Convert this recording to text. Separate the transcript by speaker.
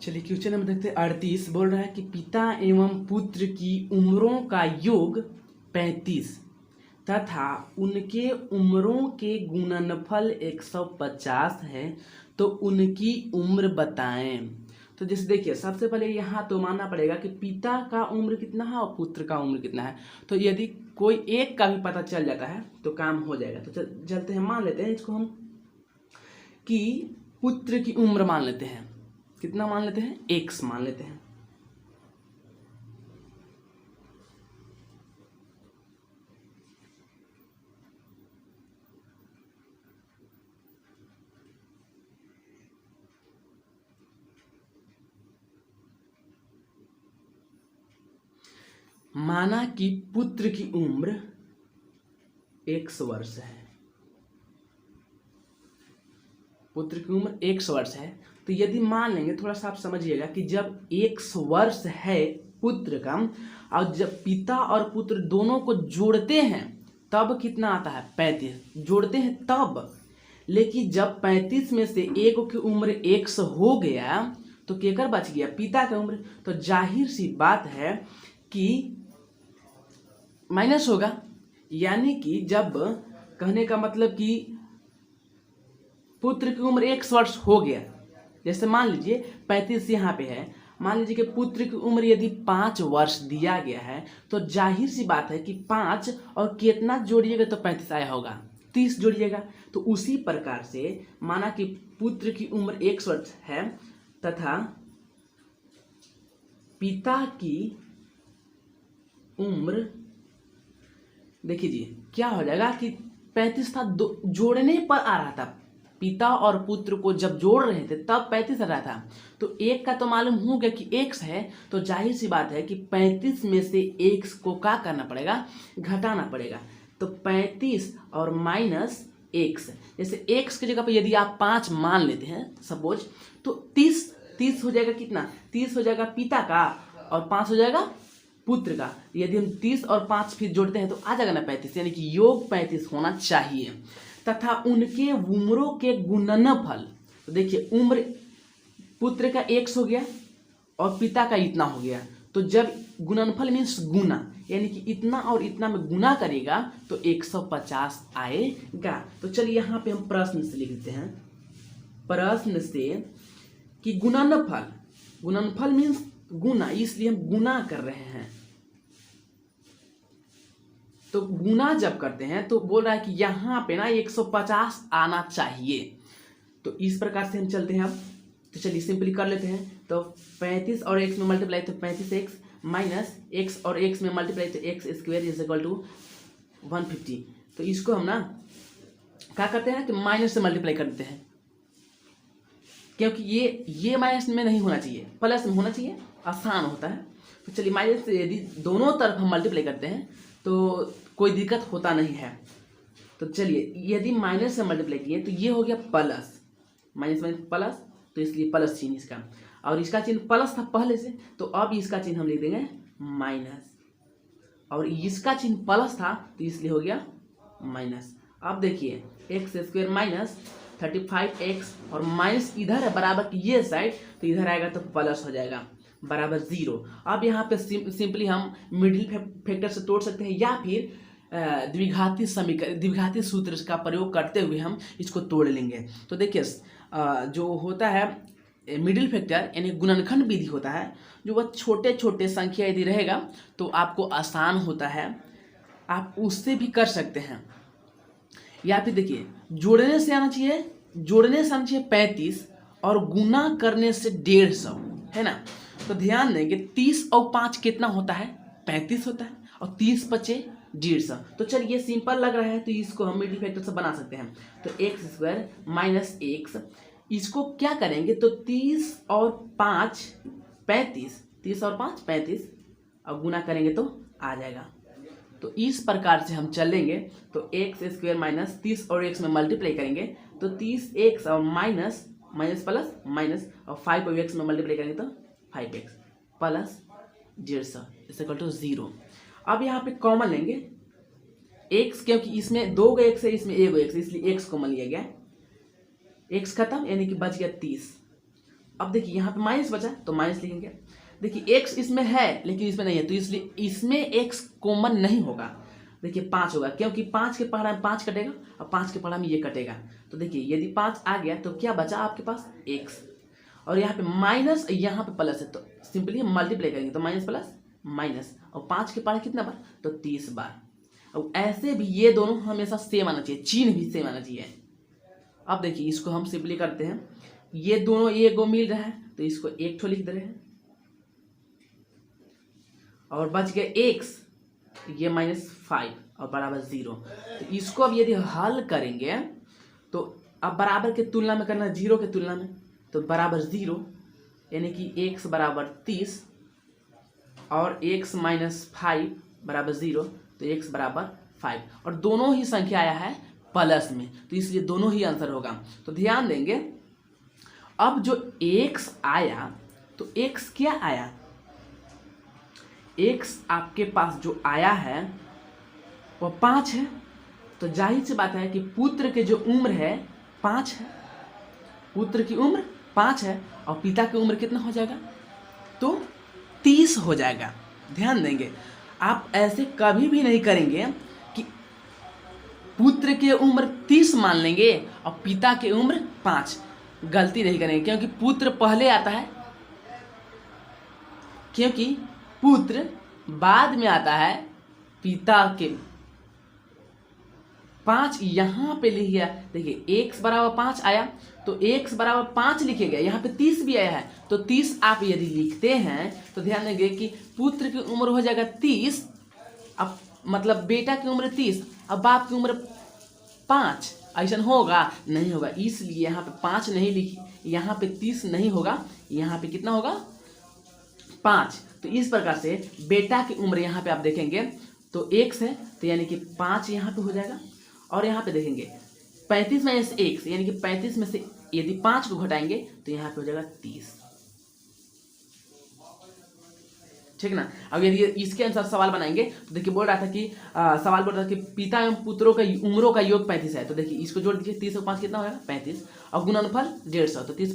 Speaker 1: चलिए question number देखते हैं 38। बोल रहा है कि पिता एवं पुत्र की उम्रों का योग 35 तथा उनके उम्रों के गुणनफल 150 है, तो उनकी उम्र बताएं। तो जैसे देखिए, सबसे पहले यहाँ तो मानना पड़ेगा कि पिता का उम्र कितना है और पुत्र का उम्र कितना है। तो यदि कोई एक का भी पता चल जाता है तो काम हो जाएगा। तो चलते हैं, मान लेते हैं इसको हम कि पुत्र की उम्र मान लेते हैं। कितना मान लेते हैं? x मान लेते हैं। माना कि पुत्र की उम्र x वर्ष है। पुत्र की उम्र x वर्ष है। तो यदि मान लेंगे, थोड़ा सा आप समझिएगा कि जब x वर्ष है पुत्र का और जब पिता और पुत्र दोनों को जोड़ते हैं तब कितना आता है? 35 जोड़ते हैं तब। लेकिन जब 35 में से एक की उम्र x हो गया तो केकर बच गया? पिता का उम्र। तो जाहिर सी बात है कि माइनस होगा। यानी कि जब कहने का मतलब कि पुत्र की उम्र 1 वर्ष हो गया, जैसे मान लीजिए 35 यहाँ पे है, मान लीजिए कि पुत्र की उम्र यदि 5 वर्ष दिया गया है तो जाहिर सी बात है कि 5 और कितना जोड़िएगा तो 35 आया होगा, 30 जोड़िएगा। तो उसी प्रकार से माना कि पुत्र की उम्र 1 वर्ष है तथा पिता की उम्र, देखिए जी क्या हो जाएगा कि 35 था, जोड़ने पर आ रहा था। पिता और पुत्र को जब जोड़ रहे थे तब 35 आ रहा था। तो एक का तो मालूम हो गया कि x है, तो जाहिर सी बात है कि 35 में से x को क्या करना पड़ेगा? घटाना पड़ेगा। तो 35 और माइनस x, जैसे x की जगह पर यदि आप 5 मान लेते हैं सपोज, तो 30 हो जाएगा। कितना? 30 हो जाएगा पिता का और 5 हो जाएगा पुत्र का। यदि हम 30 और 5 फिर जोड़ते हैं तो आ जाएगा ना 35, यानी कि योग 35 होना चाहिए। तथा उनके उम्रों के गुणनफल, तो देखिए उम्र पुत्र का 1 हो गया और पिता का इतना हो गया। तो जब गुणनफल मीन्स गुना, यानी कि इतना और इतना में गुना करेगा तो 150 आएगा। तो चलिए यहाँ पे हम प्रश्न से लिख देते हैं, प्रश्न से कि गुणनफल मीन्स गुना, इसलिए हम गुना कर रहे हैं। तो गुना जब करते हैं तो बोल रहा है कि यहाँ पे ना 150 आना चाहिए। तो इस प्रकार से हम चलते हैं अब। तो चलिए सिंपली कर लेते हैं। तो 35 और x में मल्टीप्लाई तो 35x माइनस x और x में मल्टीप्लाई तो x square is equal to 150। तो इसको हम ना क्या करते हैं कि माइनस से मल्टीप्लाई कर देते हैं, क्योंकि ये माइनस में नहीं होना चाहिए, प्लस में होना चाहिए, आसान होता है। तो चलिए माइनस से यदि दोनों तरफ हम मल्टीप्लाई करते हैं तो कोई दिक्कत होता नहीं है। तो चलिए यदि माइनस से मल्टीप्लाई किए तो ये हो गया प्लस, माइनस माइनस प्लस, तो इसलिए प्लस चिन्ह इसका, और इसका चिन्ह प्लस था पहले से, तो अब इसका चिन्ह हम लिख देंगे माइनस, और इसका चिन्ह प्लस था तो इसलिए हो गया माइनस। अब देखिए एक्स स्क्वायर माइनस 35x और माइनस इधर है बराबर की ये साइड, तो इधर आएगा तो प्लस हो जाएगा बराबर 0। अब यहाँ पे सिंपली हम मिडिल फैक्टर से तोड़ सकते हैं या फिर द्विघाती सूत्र का प्रयोग करते हुए हम इसको तोड़ लेंगे। तो देखिए जो होता है मिडिल फैक्टर यानी गुणनखंड विधि होता है, जो वह छोटे छोटे संख्या यदि रहेगा तो आपको आसान होता है, आप उससे भी कर सकते हैं। या फिर देखिए जोड़ने से आना चाहिए 35 और गुना करने से 150, है ना। तो ध्यान देंगे 30 और 5 कितना होता है? 35 होता है, और 30 बचे 150। तो चलिए सिंपल लग रहा है तो इसको हम मिडिल फैक्टर से बना सकते हैं। तो एक्स स्क्वायर माइनस एक्स, इसको क्या करेंगे तो 30 और 5 35, 30 और 5 35 और गुना करेंगे तो आ जाएगा। तो इस प्रकार से हम चलेंगे। तो एक्स स्क्वायर माइनस 30 और x में मल्टीप्लाई करेंगे तो 30x और माइनस माइनस प्लस माइनस और 5 और x में मल्टीप्लाई करेंगे तो 5x plus 150 is equal to 0। अब यहाँ पे कॉमन लेंगे x, क्योंकि इसमें 2 x है, इसमें 1 x है, इसलिए x कॉमन लिया गया। x खत्म यानी कि बच गया 30 अब देखिए यहाँ पे माइनस बचा तो माइनस लिखेंगे। देखिए x इसमें है लेकिन इसमें नहीं है, तो इसलिए इसमें x कॉमन नहीं होगा। देखिए 5 होगा, क्योंकि 5 के पहाड़ा में 5 कटेगा और 5 के पहाड़ा में ये कटेगा। तो देखिए यदि 5 आ गया तो क्या बचा आपके पास x, और यहाँ पे माइनस यहाँ पे प्लस है, तो सिंपली हम मल्टीप्लाई करेंगे तो माइनस प्लस माइनस, और 5 के पहाड़ा कितना बार, तो 30 बार। अब ऐसे भी ये दोनों हमेशा सेम आना चाहिए, चिन्ह भी सेम आना चाहिए। अब देखिए इसको हम सिंपली करते हैं, ये दोनों एक गो मिल रहा है तो इसको एक ठो लिख दे रहे हैं, और बच गया x, ये -5 और बराबर 0। तो इसको अब यदि हल करेंगे तो अब बराबर के तुलना में करना, 0 के तुलना में, तो बराबर 0, यानी कि x बराबर 30 और x -5 बराबर 0, तो x बराबर 5, और दोनों ही संख्या आया है प्लस में, तो इसलिए दोनों ही आंसर होगा। तो ध्यान देंगे, अब जो x आया तो x क्या आया, x आपके पास जो आया है वो 5 है। तो जाहिर सी बात है कि पुत्र के जो उम्र है 5 है, पुत्र की उम्र 5 है और पिता की उम्र कितना हो जाएगा, तो 30 हो जाएगा। ध्यान देंगे, आप ऐसे कभी भी नहीं करेंगे कि पुत्र की उम्र 30 मान लेंगे और पिता की उम्र 5, गलती नहीं करेंगे, क्योंकि पुत्र पहले आता है, क्योंकि पुत्र बाद में आता है पिता के। 5 यहाँ पे लिख गया, देखिए x बराबर 5 आया तो x बराबर 5 लिखेगा, यहाँ पे 30 भी आया है तो 30 आप यदि लिखते हैं तो ध्यान देंगे कि पुत्र की उम्र हो जाएगा 30, अब मतलब बेटा की उम्र 30 अब बाप की उम्र 5, ऐसा होगा नहीं होगा, इसलिए यहाँ पे 5 नहीं लिखी, यहाँ पे 30 नहीं होगा, यहाँ पे कितना होगा 5। तो इस प्रकार से बेटा की उम्र यहाँ पे आप देखेंगे तो x है, तो यानी कि 5 यहाँ पे हो जाएगा, और यहाँ पे देखेंगे 35 में से x, यानी कि 35 में से यदि 5 को घटाएंगे तो यहाँ पे हो जाएगा 30। ठीक ना। अब यदि इसके अनुसार सवाल बनाएंगे तो देखिए बोल रहा था कि सवाल बोल रहा था कि पिता एवं पुत्रों का उम्रों का योग 35 है, तो देखिए इसको जोड़ दीजिए, 30 और 5 कितना होगा 35, और गुणनफल 150, तो 30